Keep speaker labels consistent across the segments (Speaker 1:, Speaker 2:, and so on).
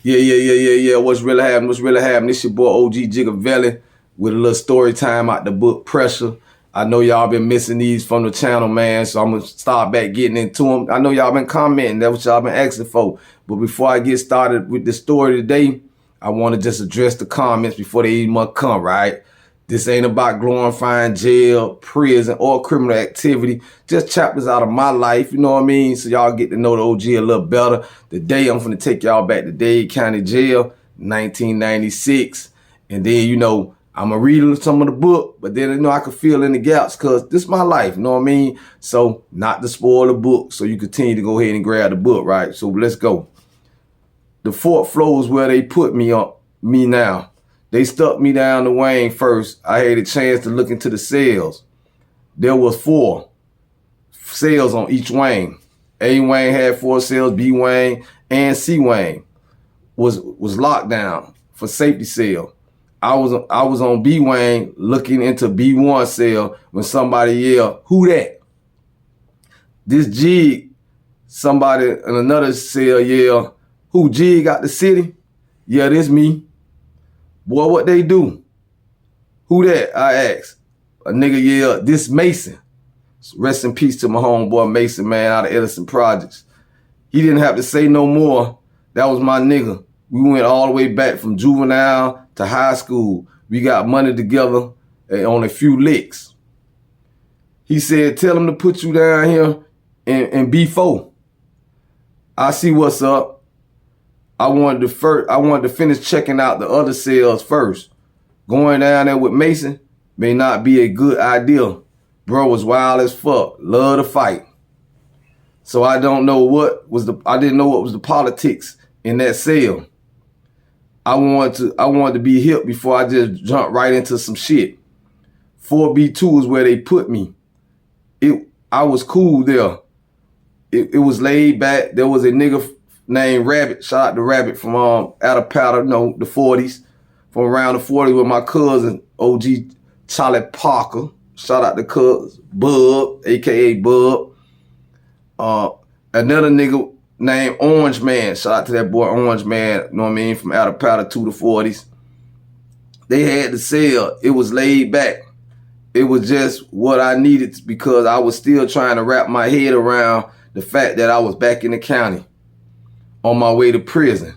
Speaker 1: Yeah. What's really happening? What's really happening? This your boy OG Gigavelli with a little story time out the book Pressure. I know y'all been missing these from the channel, man, so I'm going to start back getting into them. I know y'all been commenting. That's what y'all been asking for. But before I get started with the story today, I want to just address the comments before they even come, right? This ain't about glorifying jail, prison, or criminal activity. Just chapters out of my life, you know what I mean? So y'all get to know the OG a little better. Today, I'm going to take y'all back to Dade County Jail, 1996. And then, I'm going to read some of the book, but then, I can fill in the gaps because this is my life, you know what I mean? So, not to spoil the book, so you continue to go ahead and grab the book, right? So, let's go. The fourth floor is where they put me now. They stuck me down the wing first. I had a chance to look into the cells. There was 4 cells on each wing. A wing had 4 cells, B wing and C wing was locked down for safety cell. I was on B wing looking into B1 cell when somebody yelled, "Who that?" This jig, somebody in another cell yelled, "Who jig out the city?" "Yeah, this me." "Boy, what they do?" "Who that?" I asked. A nigga yelled, "This Mason." Rest in peace to my homeboy Mason, man, out of Edison Projects. He didn't have to say no more. That was my nigga. We went all the way back from juvenile to high school. We got money together on a few licks. He said, "Tell him to put you down here in B4. I see what's up." I wanted to finish checking out the other cells first. Going down there with Mason may not be a good idea. Bro was wild as fuck, love to fight. So I didn't know what was the politics in that cell. I wanted to be hip before I just jumped right into some shit. 4B2 is where they put me. I was cool there. It was laid back. There was a nigga named Rabbit. Shout out to Rabbit from out of powder, the 40s. From around the 40s with my cousin, OG Charlie Parker. Shout out to cuz Bub, aka Bub. Another nigga named Orange Man. Shout out to that boy Orange Man, you know what I mean, from out of powder to the 40s. They had the cell. It was laid back. It was just what I needed because I was still trying to wrap my head around the fact that I was back in the county on my way to prison.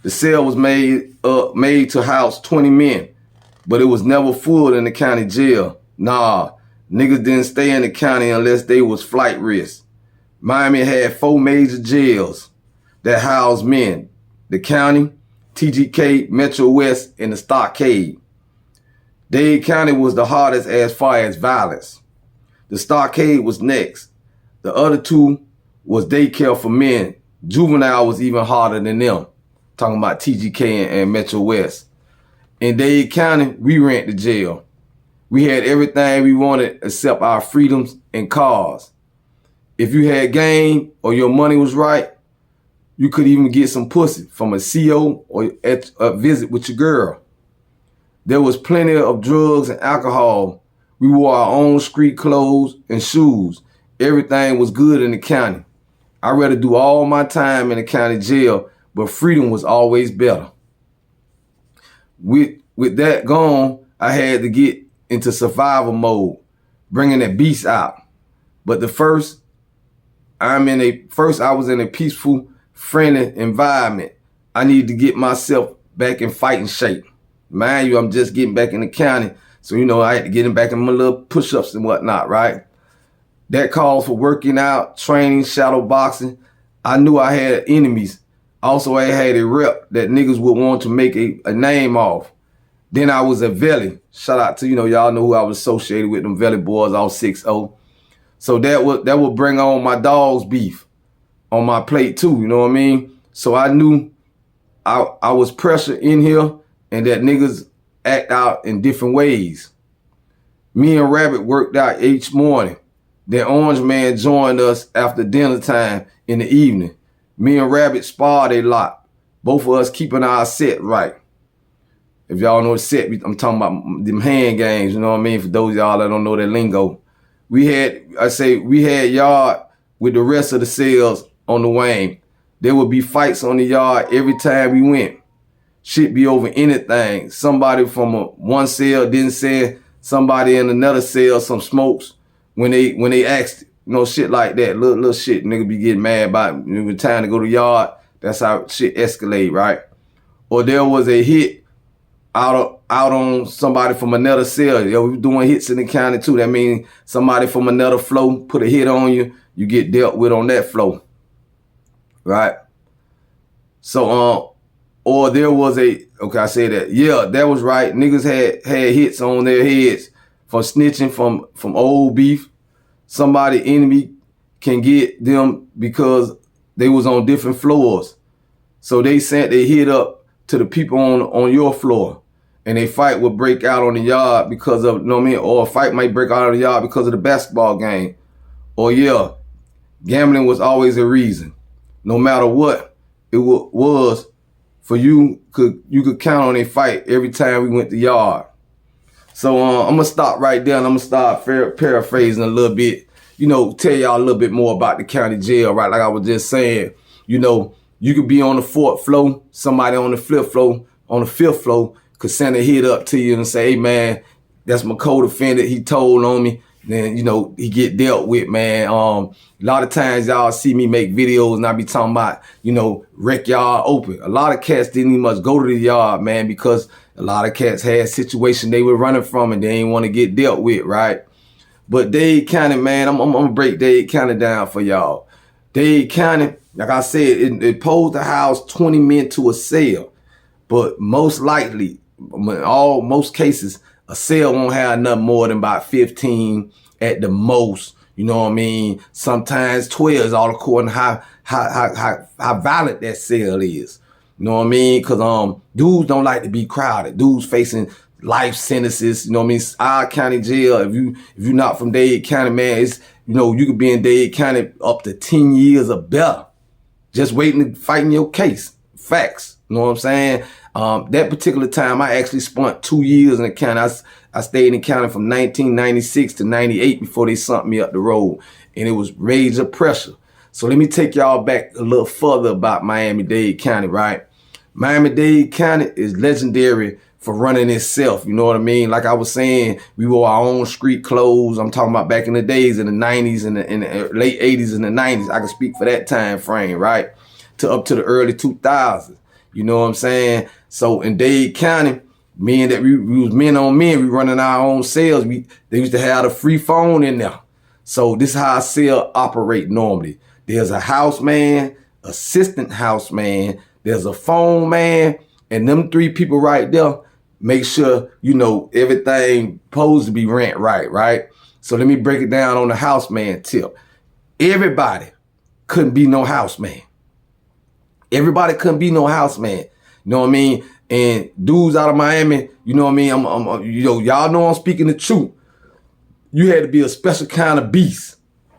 Speaker 1: The cell was made to house 20 men, but it was never full in the county jail. Nah, niggas didn't stay in the county unless they was flight risk. Miami had 4 major jails that housed men: the county, TGK, Metro West, and the Stockade. Dade County was the hardest as far as violence. The Stockade was next. The other 2 was daycare for men. Juvenile was even harder than them. Talking about TGK and Metro West. In Dade County, we rent the jail. We had everything we wanted except our freedoms and cars. If you had game or your money was right, you could even get some pussy from a CO or at a visit with your girl. There was plenty of drugs and alcohol. We wore our own street clothes and shoes. Everything was good in the county. I'd rather do all my time in the county jail, but freedom was always better. With that gone, I had to get into survival mode, bringing that beast out. But first I was in a peaceful, friendly environment. I needed to get myself back in fighting shape. Mind you, I'm just getting back in the county, so I had to get back in my little push-ups and whatnot, right? That calls for working out, training, shadow boxing. I knew I had enemies. Also, I had a rep that niggas would want to make a name off. Then I was a Valley. Shout out to, y'all know who I was associated with, them Valley boys, all 6-0. So that would bring on my dog's beef on my plate too, you know what I mean? So I knew I was pressure in here and that niggas act out in different ways. Me and Rabbit worked out each morning. Then Orange Man joined us after dinner time in the evening. Me and Rabbit sparred a lot. Both of us keeping our set right. If y'all know the set, I'm talking about them hand games, you know what I mean? For those of y'all that don't know that lingo. We had yard with the rest of the cells on the wing. There would be fights on the yard every time we went. Shit be over anything. Somebody from one cell didn't send somebody in another cell some smokes when they asked, shit like that. Little shit nigga be getting mad about it. When time to go to the yard, that's how shit escalate, right? Or there was a hit out on somebody from another cell. Yo, we doing hits in the county too. That means somebody from another flow put a hit on you, you get dealt with on that flow, right? So or there was I say that, yeah, that was right. Niggas had hits on their heads from snitching from old beef. Somebody enemy can get them because they was on different floors. So they sent their hit up to the people on your floor, and a fight would break out on the yard because of, or a fight might break out on the yard because of the basketball game. Or yeah, gambling was always a reason. No matter what it was, for you could count on a fight every time we went to yard. So I'm gonna stop right there, and I'm gonna start paraphrasing a little bit. Tell y'all a little bit more about the county jail, right? Like I was just saying, you could be on the fourth floor, somebody on the fifth floor could send a hit up to you and say, hey man, that's my co-defendant, he told on me. Then, he get dealt with, man. A lot of times y'all see me make videos and I be talking about, wreck yard open. A lot of cats didn't even much go to the yard, man, because a lot of cats had situations they were running from and they didn't want to get dealt with, right? But Dade County, man, I'm gonna break Dade County down for y'all. Dade County, like I said, it posed to house 20 men to a cell. But most likely, most cases, a cell won't have nothing more than about 15 at the most. You know what I mean? Sometimes 12 is all according to how violent that cell is. You know what I mean? Because dudes don't like to be crowded. Dudes facing life sentences. You know what I mean? Our county jail, if you're not from Dade County, man, it's, you could be in Dade County up to 10 years or better, just waiting to fight in your case. Facts. You know what I'm saying? That particular time, I actually spent 2 years in the county. I stayed in the county from 1996 to 98 before they sent me up the road. And it was major pressure. So let me take y'all back a little further about Miami-Dade County, right? Miami-Dade County is legendary for running itself. You know what I mean? Like I was saying, we wore our own street clothes. I'm talking about back in the days in the 90s and in the late 80s and the 90s. I can speak for that time frame, right? To up to the early 2000s. You know what I'm saying? So in Dade County, we was men on men. We running our own cells. They used to have a free phone in there. So this is how a cell operate normally. There's a house man, assistant house man, there's a phone man, and them three people right there make sure, everything supposed to be rent right? So let me break it down on the house man tip. Everybody couldn't be no house man. Everybody couldn't be no house man. You know what I mean? And dudes out of Miami, you know what I mean? Y'all know I'm speaking the truth. You had to be a special kind of beast,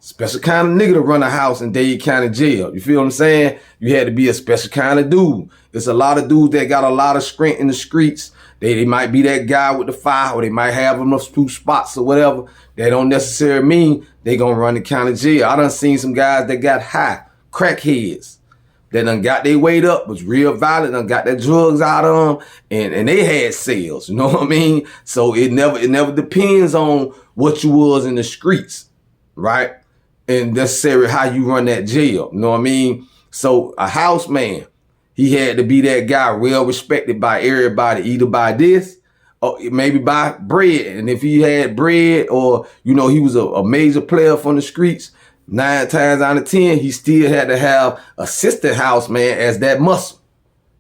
Speaker 1: special kind of nigga to run a house in Dade County Jail. You feel what I'm saying? You had to be a special kind of dude. There's a lot of dudes that got a lot of strength in the streets. They might be that guy with the fire, or they might have them a few spots or whatever. That don't necessarily mean they gonna run the county jail. I done seen some guys that got high, crackheads, that done got their weight up, was real violent, done got their drugs out of them, and they had sales, you know what I mean? So it never depends on what you was in the streets, right? And necessarily how you run that jail, you know what I mean? So a house man, he had to be that guy well respected by everybody, either by this or maybe by bread. And if he had bread or, he was a major player from the streets, 9 times out of 10, he still had to have assistant house man as that muscle.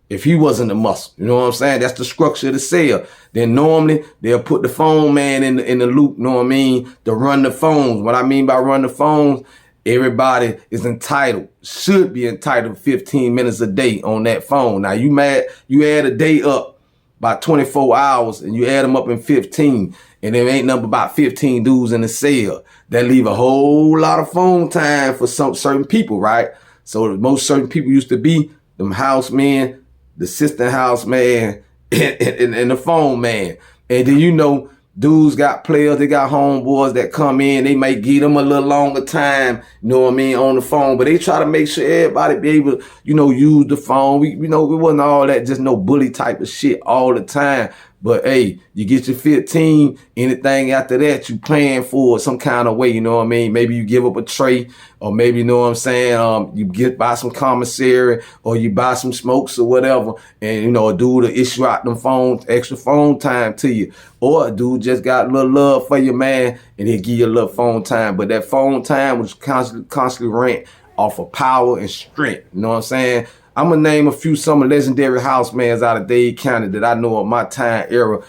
Speaker 1: If he wasn't the muscle, you know what I'm saying? That's the structure of the cell. Then normally they'll put the phone man in the loop, you know what I mean? To run the phones. What I mean by run the phones, everybody is entitled, should be entitled 15 minutes a day on that phone. Now you add a day up by 24 hours and you add them up in 15 and there ain't nothing about 15 dudes in the cell. That leave a whole lot of phone time for some certain people, right? So most certain people used to be them house men, the assistant house man, and the phone man. And then Dudes got players, they got homeboys that come in, they might give them a little longer time, you know what I mean, on the phone, but they try to make sure everybody be able to, use the phone. We wasn't all that, just no bully type of shit all the time. But hey, you get your 15, anything after that, you plan for some kind of way, you know what I mean? Maybe you give up a tray, or maybe, you know what I'm saying, you buy some commissary, or you buy some smokes or whatever, and, a dude will issue out them phones, extra phone time to you. Or a dude just got a little love for you, man, and he'll give you a little phone time. But that phone time was constantly rent off of power and strength, you know what I'm saying? I'm gonna name a few some of legendary housemans out of Dade County that I know of my time era.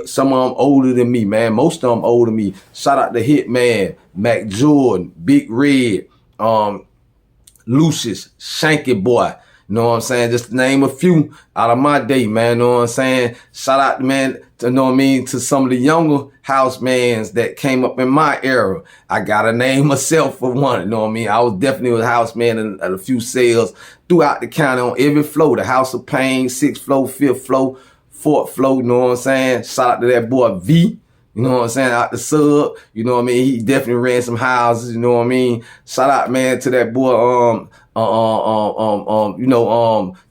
Speaker 1: Some of them older than me, man. Most of them older than me. Shout out to Hitman, Mac Jordan, Big Red, Lucius, Shanky Boy. You know what I'm saying? Just to name a few out of my day, man. You know what I'm saying? Shout out, man, to, to some of the younger housemans that came up in my era. I gotta name myself for one, you know what I mean? I was definitely a houseman at a few sales throughout the county on every floor. The House of Pain, 6th floor, 5th floor, 4th floor, you know what I'm saying? Shout out to that boy V. You know what I'm saying? Out the sub, you know what I mean? He definitely ran some houses, you know what I mean? Shout out, man, to that boy,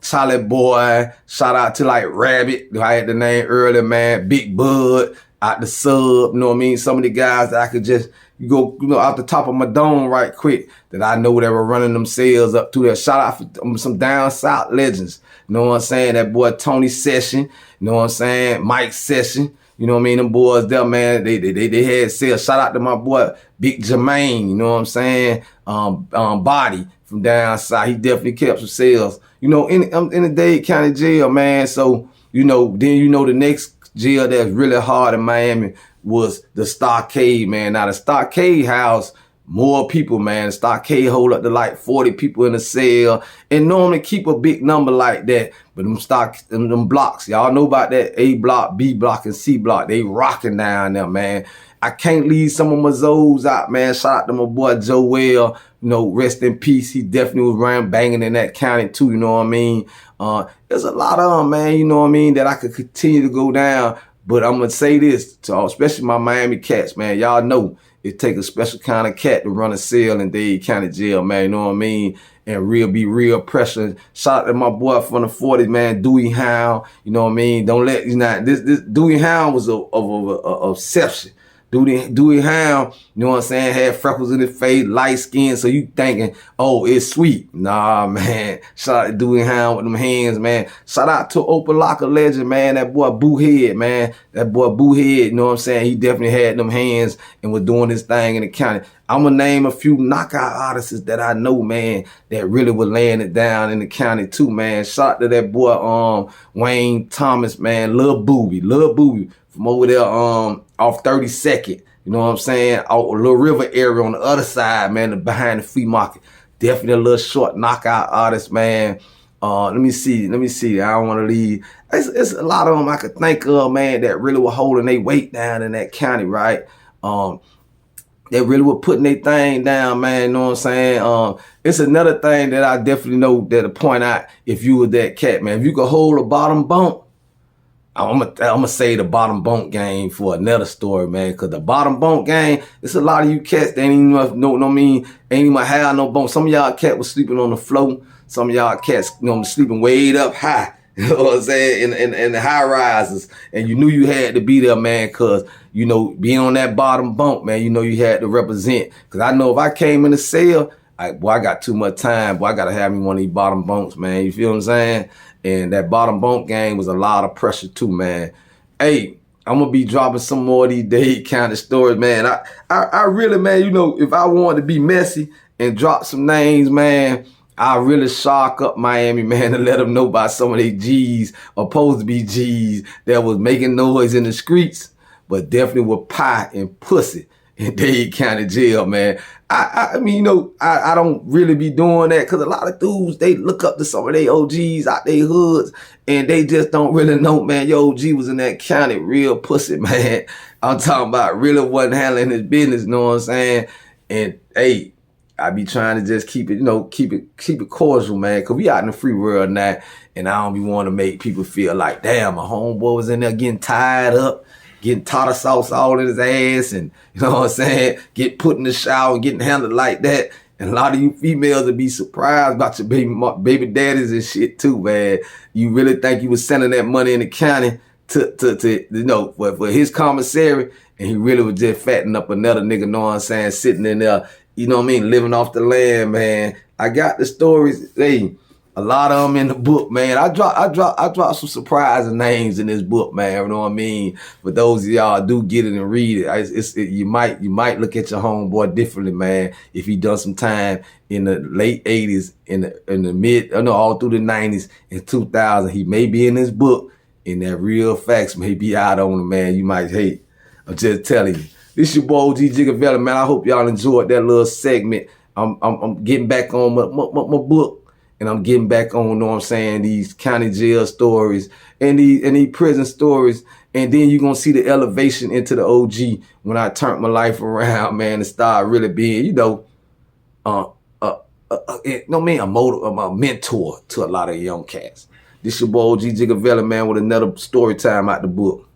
Speaker 1: Charlie Boy. Shout out to like Rabbit, who I had the name earlier, man. Big Bud out the sub, you know what I mean? Some of the guys that I could just go, out the top of my dome right quick that I know that were running them sales up to there. Shout out for some down south legends. You know what I'm saying? That boy Tony Session, you know what I'm saying? Mike Session. You know what I mean? Them boys there, man, they had sales. Shout out to my boy Big Jermaine, you know what I'm saying? Body from down south. He definitely kept some sales. I'm in the Dade County jail, man. So, then the next jail that's really hard in Miami was the Stockade, man. Now the Stockade house, more people, man. The Stockade hold up to like 40 people in a cell and normally keep a big number like that. But them blocks, y'all know about that A block, B block, and C block. They rocking down there, man. I can't leave some of my Zoes out, man. Shout out to my boy Joel, rest in peace. He definitely was around banging in that county too, you know what I mean? There's a lot of them, man, you know what I mean, that I could continue to go down. But I'm going to say this, to especially my Miami cats, man. Y'all know it take a special kind of cat to run a cell in Dade County Jail, man. You know what I mean? And be real pressure. Shout out to my boy from the 40s, man, Dewey Hound. You know what I mean? Don't let this Dewey Hound was of exception. Dewey Hound, you know what I'm saying, had freckles in his face, light skin, so you thinking, oh, it's sweet. Nah, man. Shout out to Dewey Hound with them hands, man. Shout out to Opalaka legend, man, that boy Boo Head, man. That boy Boo Head, you know what I'm saying, he definitely had them hands and was doing his thing in the county. I'm going to name a few knockout artists that I know, man, that really was laying it down in the county too, man. Shout out to that boy Wayne Thomas, man, Lil Booby from over there off 32nd, you know what I'm saying, out Little River area on the other side, man, behind the flea market. Definitely a little short knockout artist, man. Let me see. I don't want to leave. It's a lot of them I could think of, man, that really were holding their weight down in that county, right? They really were putting their thing down, man, you know what I'm saying? It's another thing that I definitely know that to point out if you were that cat, man. If you could hold a bottom bunk, I'm gonna say the bottom bunk game for another story, man. Cause the bottom bunk game, it's a lot of you cats that ain't even have no bunk. Some of y'all cats was sleeping on the floor. Some of y'all cats, sleeping way up high. You know what I'm saying? In the high rises, and you knew you had to be there, man. Cause being on that bottom bunk, man, you had to represent. Cause I know if I came in the cell, I got too much time. Boy, I gotta have me one of these bottom bunks, man. You feel what I'm saying? And that bottom bunk game was a lot of pressure too, man. Hey, I'm gonna be dropping some more of these Dade County stories, man. I really, man, if I wanted to be messy and drop some names, man, I really shark up Miami, man, to let them know about some of these G's, supposed to be G's, that was making noise in the streets, but definitely with pie and pussy in Dade County Jail, man. I mean, I don't really be doing that because a lot of dudes, they look up to some of their OGs out their hoods and they just don't really know, man, your OG was in that county, real pussy, man. I'm talking about really wasn't handling his business, you know what I'm saying? And hey, I be trying to just keep it, keep it cordial, man, because we out in the free world now, and I don't be wanting to make people feel like, damn, my homeboy was in there getting tied up, getting tartar sauce all in his ass, and you know what I'm saying, get put in the shower and getting handled like that. And a lot of you females would be surprised about your baby daddies and shit too, man. You really think you was sending that money in the county to you know, for his commissary, and he really was just fattening up another nigga, know what I'm saying, sitting in there, you know what I mean, living off the land, man. I got the stories, hey, a lot of them in the book, man. I dropped some surprising names in this book, man. You know what I mean? For those of y'all do get it and read it, you might look at your homeboy differently, man. If he done some time in the late '80s, in the mid, no, all through the '90s and 2000, he may be in this book, and that real facts may be out on him, man. You might hate. I'm just telling you. This your boy OG Jigga, man. I hope y'all enjoyed that little segment. I'm getting back on my book. And I'm getting back on, you know what I'm saying, these county jail stories and these prison stories. And then you're going to see the elevation into the OG when I turned my life around, man, and start really being, you know, a mentor to a lot of young cats. This your boy OG Jigga, man, with another story time out the book.